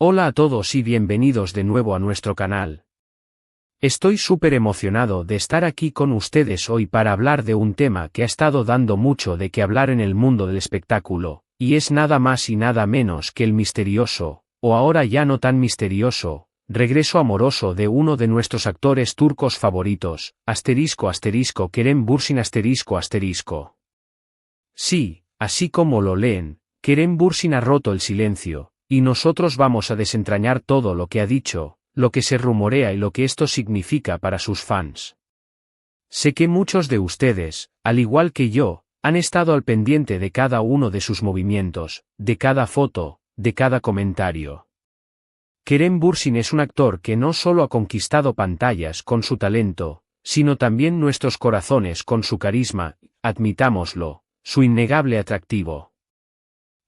Hola a todos y bienvenidos de nuevo a nuestro canal. Estoy súper emocionado de estar aquí con ustedes hoy para hablar de un tema que ha estado dando mucho de qué hablar en el mundo del espectáculo, y es nada más y nada menos que el misterioso, o ahora ya no tan misterioso, regreso amoroso de uno de nuestros actores turcos favoritos, Kerem Bürsin. Sí, así como lo leen, Kerem Bürsin ha roto el silencio, y nosotros vamos a desentrañar todo lo que ha dicho, lo que se rumorea y lo que esto significa para sus fans. Sé que muchos de ustedes, al igual que yo, han estado al pendiente de cada uno de sus movimientos, de cada foto, de cada comentario. Kerem Bürsin es un actor que no solo ha conquistado pantallas con su talento, sino también nuestros corazones con su carisma, admitámoslo, su innegable atractivo.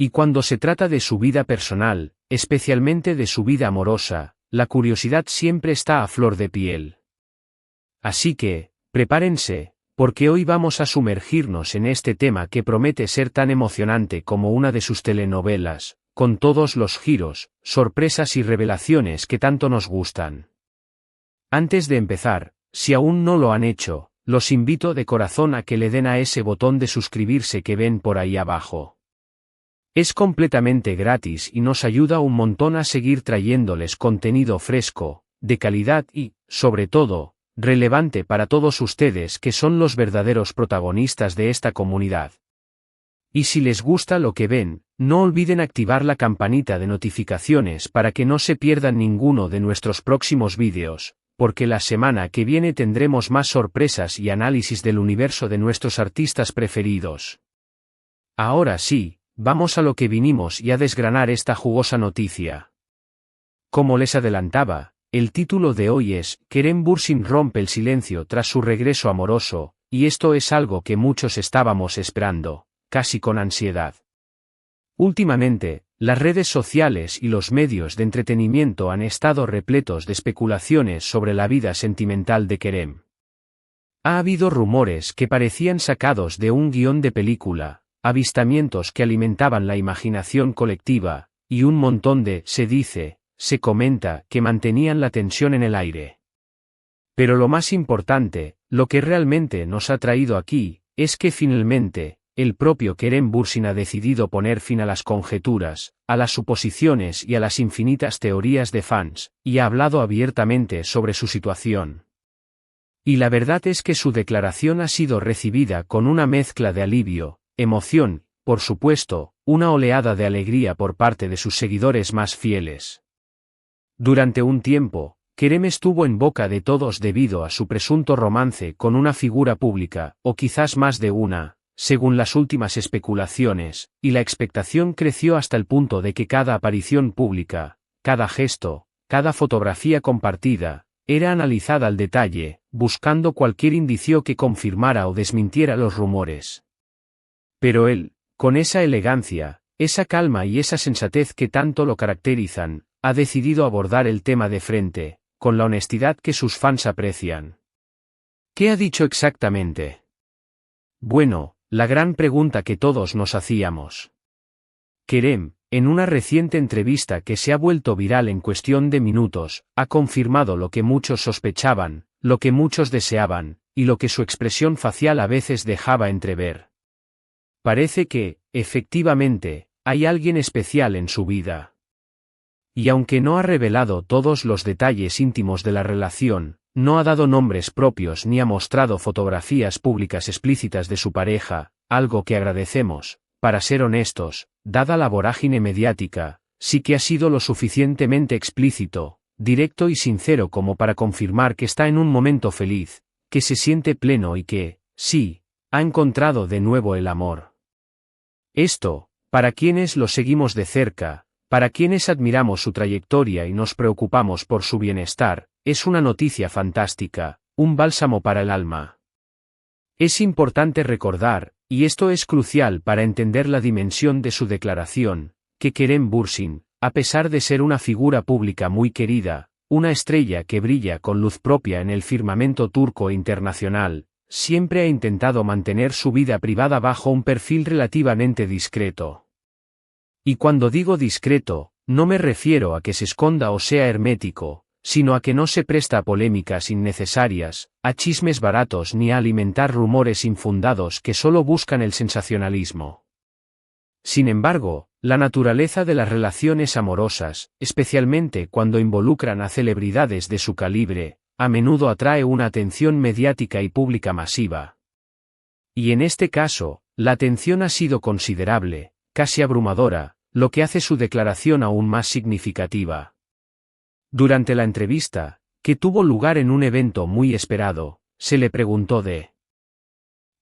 Y cuando se trata de su vida personal, especialmente de su vida amorosa, la curiosidad siempre está a flor de piel. Así que, prepárense, porque hoy vamos a sumergirnos en este tema que promete ser tan emocionante como una de sus telenovelas, con todos los giros, sorpresas y revelaciones que tanto nos gustan. Antes de empezar, si aún no lo han hecho, los invito de corazón a que le den a ese botón de suscribirse que ven por ahí abajo. Es completamente gratis y nos ayuda un montón a seguir trayéndoles contenido fresco, de calidad y, sobre todo, relevante para todos ustedes que son los verdaderos protagonistas de esta comunidad. Y si les gusta lo que ven, no olviden activar la campanita de notificaciones para que no se pierdan ninguno de nuestros próximos vídeos, porque la semana que viene tendremos más sorpresas y análisis del universo de nuestros artistas preferidos. Ahora sí. Vamos a lo que vinimos y a desgranar esta jugosa noticia. Como les adelantaba, el título de hoy es Kerem Bürsin rompe el silencio tras su regreso amoroso, y esto es algo que muchos estábamos esperando, casi con ansiedad. Últimamente, las redes sociales y los medios de entretenimiento han estado repletos de especulaciones sobre la vida sentimental de Kerem. Ha habido rumores que parecían sacados de un guión de película, avistamientos que alimentaban la imaginación colectiva, y un montón de se comenta que mantenían la tensión en el aire. Pero lo más importante, lo que realmente nos ha traído aquí, es que finalmente, el propio Kerem Bürsin ha decidido poner fin a las conjeturas, a las suposiciones y a las infinitas teorías de fans, y ha hablado abiertamente sobre su situación. Y la verdad es que su declaración ha sido recibida con una mezcla de alivio, emoción, por supuesto, una oleada de alegría por parte de sus seguidores más fieles. Durante un tiempo, Kerem estuvo en boca de todos debido a su presunto romance con una figura pública, o quizás más de una, según las últimas especulaciones, y la expectación creció hasta el punto de que cada aparición pública, cada gesto, cada fotografía compartida, era analizada al detalle, buscando cualquier indicio que confirmara o desmintiera los rumores. Pero él, con esa elegancia, esa calma y esa sensatez que tanto lo caracterizan, ha decidido abordar el tema de frente, con la honestidad que sus fans aprecian. ¿Qué ha dicho exactamente? Bueno, la gran pregunta que todos nos hacíamos. Kerem, en una reciente entrevista que se ha vuelto viral en cuestión de minutos, ha confirmado lo que muchos sospechaban, lo que muchos deseaban, y lo que su expresión facial a veces dejaba entrever. Parece que, efectivamente, hay alguien especial en su vida. Y aunque no ha revelado todos los detalles íntimos de la relación, no ha dado nombres propios ni ha mostrado fotografías públicas explícitas de su pareja, algo que agradecemos, para ser honestos, dada la vorágine mediática, sí que ha sido lo suficientemente explícito, directo y sincero como para confirmar que está en un momento feliz, que se siente pleno y que, sí, ha encontrado de nuevo el amor. Esto, para quienes lo seguimos de cerca, para quienes admiramos su trayectoria y nos preocupamos por su bienestar, es una noticia fantástica, un bálsamo para el alma. Es importante recordar, y esto es crucial para entender la dimensión de su declaración, que Kerem Bürsin, a pesar de ser una figura pública muy querida, una estrella que brilla con luz propia en el firmamento turco e internacional, siempre ha intentado mantener su vida privada bajo un perfil relativamente discreto. Y cuando digo discreto, no me refiero a que se esconda o sea hermético, sino a que no se presta a polémicas innecesarias, a chismes baratos ni a alimentar rumores infundados que solo buscan el sensacionalismo. Sin embargo, la naturaleza de las relaciones amorosas, especialmente cuando involucran a celebridades de su calibre, a menudo atrae una atención mediática y pública masiva. Y en este caso, la atención ha sido considerable, casi abrumadora, lo que hace su declaración aún más significativa. Durante la entrevista, que tuvo lugar en un evento muy esperado, se le preguntó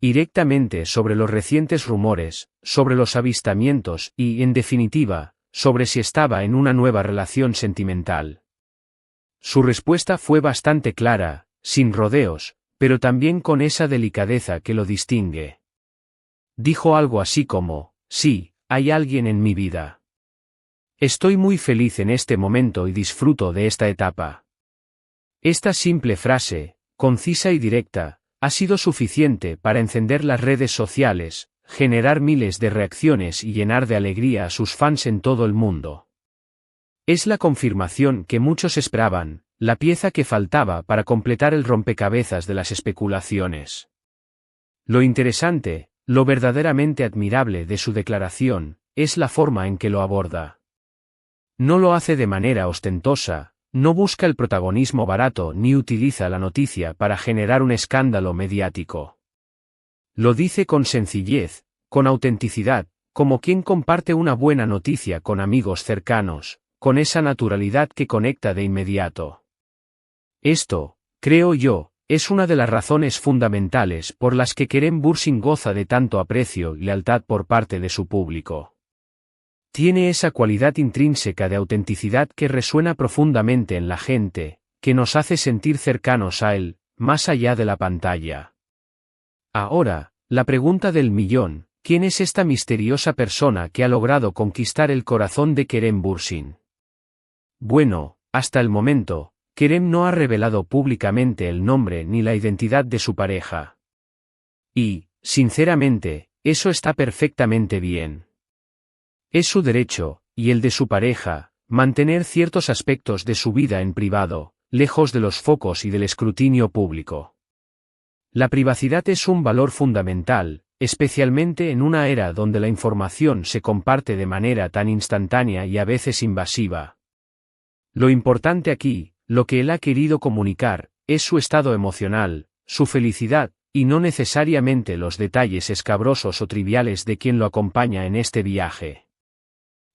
directamente sobre los recientes rumores, sobre los avistamientos y, en definitiva, sobre si estaba en una nueva relación sentimental. Su respuesta fue bastante clara, sin rodeos, pero también con esa delicadeza que lo distingue. Dijo algo así como, sí, hay alguien en mi vida. Estoy muy feliz en este momento y disfruto de esta etapa. Esta simple frase, concisa y directa, ha sido suficiente para encender las redes sociales, generar miles de reacciones y llenar de alegría a sus fans en todo el mundo. Es la confirmación que muchos esperaban, la pieza que faltaba para completar el rompecabezas de las especulaciones. Lo interesante, lo verdaderamente admirable de su declaración, es la forma en que lo aborda. No lo hace de manera ostentosa, no busca el protagonismo barato ni utiliza la noticia para generar un escándalo mediático. Lo dice con sencillez, con autenticidad, como quien comparte una buena noticia con amigos cercanos, con esa naturalidad que conecta de inmediato. Esto, creo yo, es una de las razones fundamentales por las que Kerem Bürsin goza de tanto aprecio y lealtad por parte de su público. Tiene esa cualidad intrínseca de autenticidad que resuena profundamente en la gente, que nos hace sentir cercanos a él, más allá de la pantalla. Ahora, la pregunta del millón, ¿quién es esta misteriosa persona que ha logrado conquistar el corazón de Kerem Bürsin? Bueno, hasta el momento, Kerem no ha revelado públicamente el nombre ni la identidad de su pareja. Y, sinceramente, eso está perfectamente bien. Es su derecho, y el de su pareja, mantener ciertos aspectos de su vida en privado, lejos de los focos y del escrutinio público. La privacidad es un valor fundamental, especialmente en una era donde la información se comparte de manera tan instantánea y a veces invasiva. Lo importante aquí, lo que él ha querido comunicar, es su estado emocional, su felicidad, y no necesariamente los detalles escabrosos o triviales de quien lo acompaña en este viaje.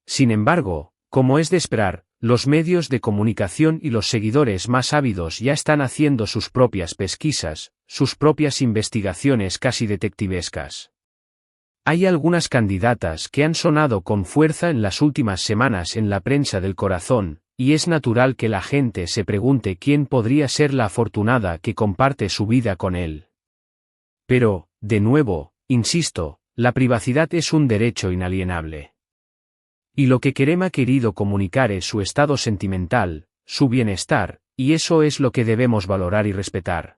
Sin embargo, como es de esperar, los medios de comunicación y los seguidores más ávidos ya están haciendo sus propias pesquisas, sus propias investigaciones casi detectivescas. Hay algunas candidatas que han sonado con fuerza en las últimas semanas en la prensa del corazón, y es natural que la gente se pregunte quién podría ser la afortunada que comparte su vida con él. Pero, de nuevo, insisto, la privacidad es un derecho inalienable. Y lo que Kerem ha querido comunicar es su estado sentimental, su bienestar, y eso es lo que debemos valorar y respetar.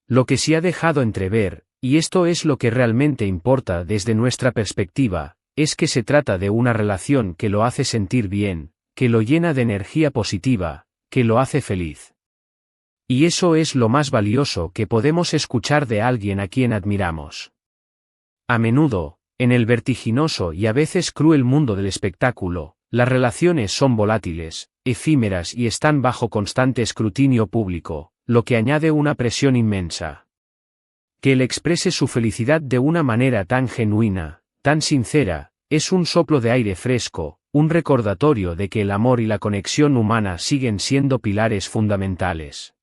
Lo que se ha dejado entrever, y esto es lo que realmente importa desde nuestra perspectiva, es que se trata de una relación que lo hace sentir bien, que lo llena de energía positiva, que lo hace feliz. Y eso es lo más valioso que podemos escuchar de alguien a quien admiramos. A menudo, en el vertiginoso y a veces cruel mundo del espectáculo, las relaciones son volátiles, efímeras y están bajo constante escrutinio público, lo que añade una presión inmensa. Que él exprese su felicidad de una manera tan genuina, tan sincera, es un soplo de aire fresco, un recordatorio de que el amor y la conexión humana siguen siendo pilares fundamentales.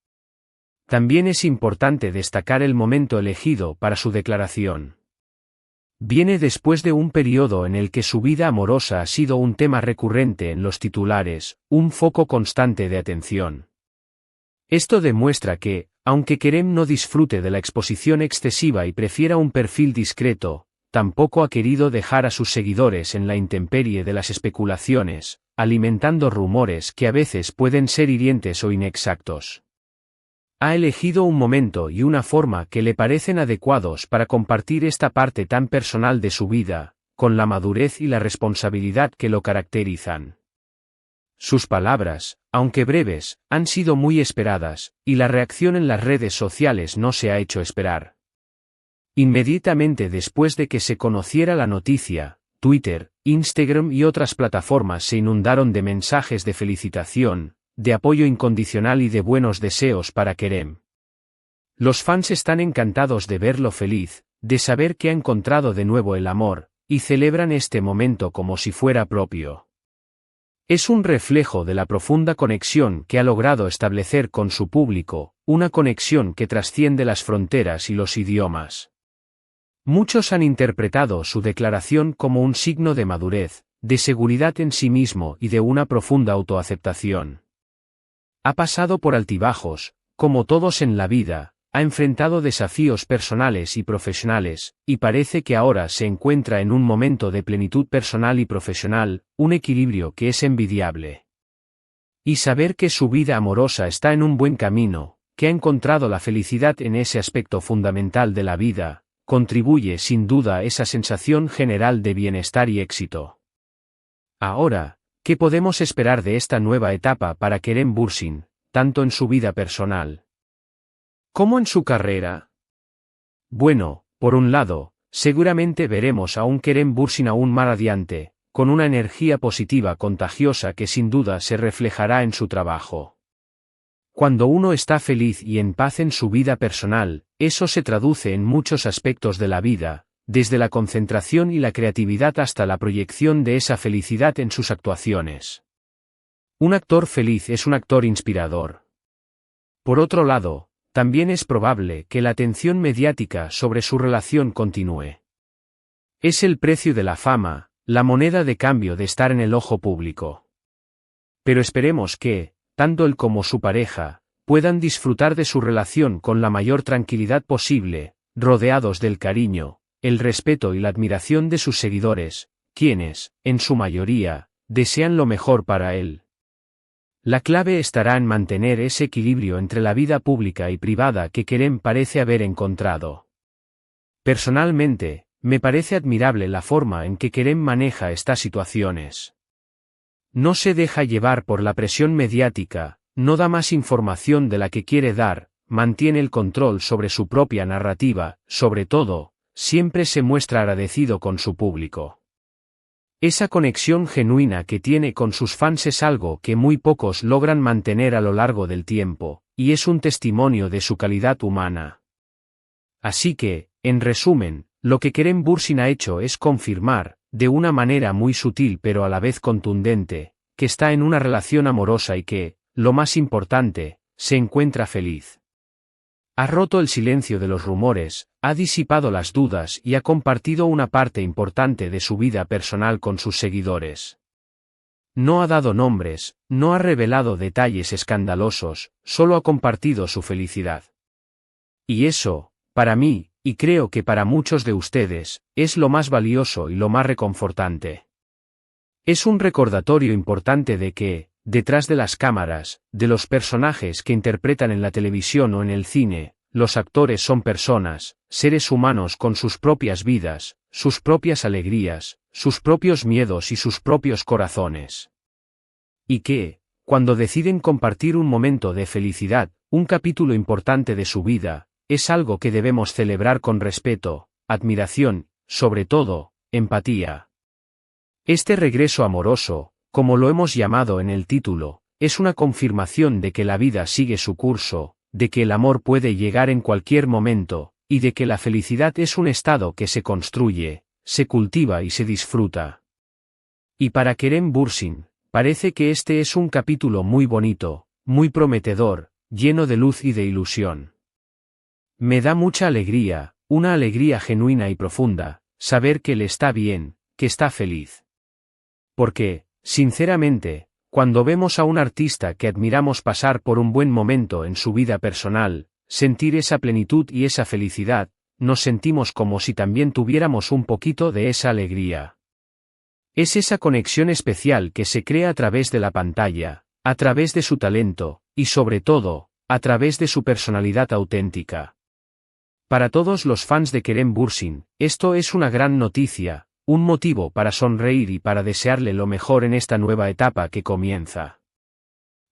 También es importante destacar el momento elegido para su declaración. Viene después de un periodo en el que su vida amorosa ha sido un tema recurrente en los titulares, un foco constante de atención. Esto demuestra que, aunque Kerem no disfrute de la exposición excesiva y prefiera un perfil discreto, tampoco ha querido dejar a sus seguidores en la intemperie de las especulaciones, alimentando rumores que a veces pueden ser hirientes o inexactos. Ha elegido un momento y una forma que le parecen adecuados para compartir esta parte tan personal de su vida, con la madurez y la responsabilidad que lo caracterizan. Sus palabras, aunque breves, han sido muy esperadas, y la reacción en las redes sociales no se ha hecho esperar. Inmediatamente después de que se conociera la noticia, Twitter, Instagram y otras plataformas se inundaron de mensajes de felicitación, de apoyo incondicional y de buenos deseos para Kerem. Los fans están encantados de verlo feliz, de saber que ha encontrado de nuevo el amor, y celebran este momento como si fuera propio. Es un reflejo de la profunda conexión que ha logrado establecer con su público, una conexión que trasciende las fronteras y los idiomas. Muchos han interpretado su declaración como un signo de madurez, de seguridad en sí mismo y de una profunda autoaceptación. Ha pasado por altibajos, como todos en la vida, ha enfrentado desafíos personales y profesionales, y parece que ahora se encuentra en un momento de plenitud personal y profesional, un equilibrio que es envidiable. Y saber que su vida amorosa está en un buen camino, que ha encontrado la felicidad en ese aspecto fundamental de la vida, contribuye sin duda a esa sensación general de bienestar y éxito. Ahora, ¿qué podemos esperar de esta nueva etapa para Kerem Bürsin, tanto en su vida personal como en su carrera? Bueno, por un lado, seguramente veremos a un Kerem Bürsin aún más radiante, con una energía positiva contagiosa que sin duda se reflejará en su trabajo. Cuando uno está feliz y en paz en su vida personal, eso se traduce en muchos aspectos de la vida, desde la concentración y la creatividad hasta la proyección de esa felicidad en sus actuaciones. Un actor feliz es un actor inspirador. Por otro lado, también es probable que la atención mediática sobre su relación continúe. Es el precio de la fama, la moneda de cambio de estar en el ojo público. Pero esperemos que, tanto él como su pareja, puedan disfrutar de su relación con la mayor tranquilidad posible, rodeados del cariño, el respeto y la admiración de sus seguidores, quienes, en su mayoría, desean lo mejor para él. La clave estará en mantener ese equilibrio entre la vida pública y privada que Kerem parece haber encontrado. Personalmente, me parece admirable la forma en que Kerem maneja estas situaciones. No se deja llevar por la presión mediática, no da más información de la que quiere dar, mantiene el control sobre su propia narrativa, sobre todo, siempre se muestra agradecido con su público. Esa conexión genuina que tiene con sus fans es algo que muy pocos logran mantener a lo largo del tiempo, y es un testimonio de su calidad humana. Así que, en resumen, lo que Kerem Bürsin ha hecho es confirmar, de una manera muy sutil pero a la vez contundente, que está en una relación amorosa y que, lo más importante, se encuentra feliz. Ha roto el silencio de los rumores, ha disipado las dudas y ha compartido una parte importante de su vida personal con sus seguidores. No ha dado nombres, no ha revelado detalles escandalosos, solo ha compartido su felicidad. Y eso, para mí, y creo que para muchos de ustedes, es lo más valioso y lo más reconfortante. Es un recordatorio importante de que, detrás de las cámaras, de los personajes que interpretan en la televisión o en el cine, los actores son personas, seres humanos con sus propias vidas, sus propias alegrías, sus propios miedos y sus propios corazones. Y que, cuando deciden compartir un momento de felicidad, un capítulo importante de su vida, es algo que debemos celebrar con respeto, admiración, sobre todo, empatía. Este regreso amoroso, como lo hemos llamado en el título, es una confirmación de que la vida sigue su curso, de que el amor puede llegar en cualquier momento, y de que la felicidad es un estado que se construye, se cultiva y se disfruta. Y para Kerem Bürsin, parece que este es un capítulo muy bonito, muy prometedor, lleno de luz y de ilusión. Me da mucha alegría, una alegría genuina y profunda, saber que él está bien, que está feliz. Porque, sinceramente, cuando vemos a un artista que admiramos pasar por un buen momento en su vida personal, sentir esa plenitud y esa felicidad, nos sentimos como si también tuviéramos un poquito de esa alegría. Es esa conexión especial que se crea a través de la pantalla, a través de su talento, y sobre todo, a través de su personalidad auténtica. Para todos los fans de Kerem Bürsin, esto es una gran noticia, un motivo para sonreír y para desearle lo mejor en esta nueva etapa que comienza.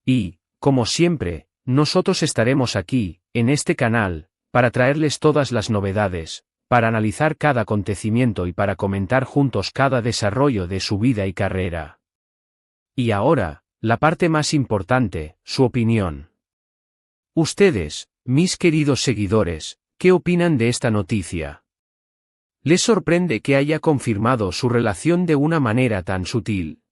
Y, como siempre, nosotros estaremos aquí, en este canal, para traerles todas las novedades, para analizar cada acontecimiento y para comentar juntos cada desarrollo de su vida y carrera. Y ahora, la parte más importante, su opinión. Ustedes, mis queridos seguidores, ¿qué opinan de esta noticia? ¿Les sorprende que haya confirmado su relación de una manera tan sutil?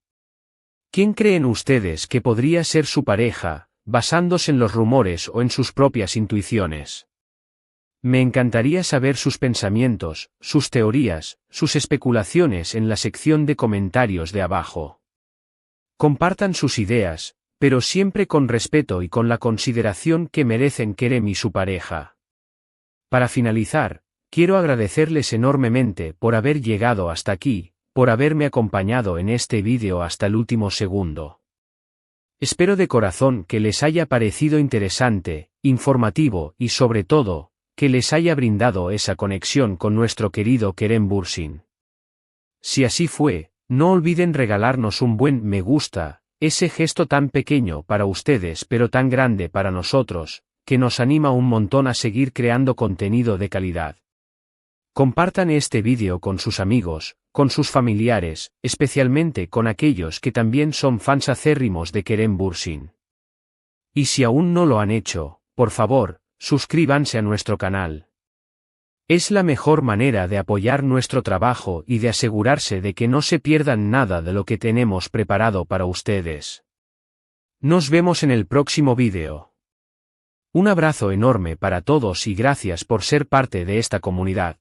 ¿Quién creen ustedes que podría ser su pareja, basándose en los rumores o en sus propias intuiciones? Me encantaría saber sus pensamientos, sus teorías, sus especulaciones en la sección de comentarios de abajo. Compartan sus ideas, pero siempre con respeto y con la consideración que merecen Kerem y su pareja. Para finalizar, quiero agradecerles enormemente por haber llegado hasta aquí, por haberme acompañado en este vídeo hasta el último segundo. Espero de corazón que les haya parecido interesante, informativo y sobre todo, que les haya brindado esa conexión con nuestro querido Kerem Bürsin. Si así fue, no olviden regalarnos un buen me gusta, ese gesto tan pequeño para ustedes pero tan grande para nosotros, que nos anima un montón a seguir creando contenido de calidad. Compartan este vídeo con sus amigos, con sus familiares, especialmente con aquellos que también son fans acérrimos de Kerem Bürsin. Y si aún no lo han hecho, por favor, suscríbanse a nuestro canal. Es la mejor manera de apoyar nuestro trabajo y de asegurarse de que no se pierdan nada de lo que tenemos preparado para ustedes. Nos vemos en el próximo vídeo. Un abrazo enorme para todos y gracias por ser parte de esta comunidad.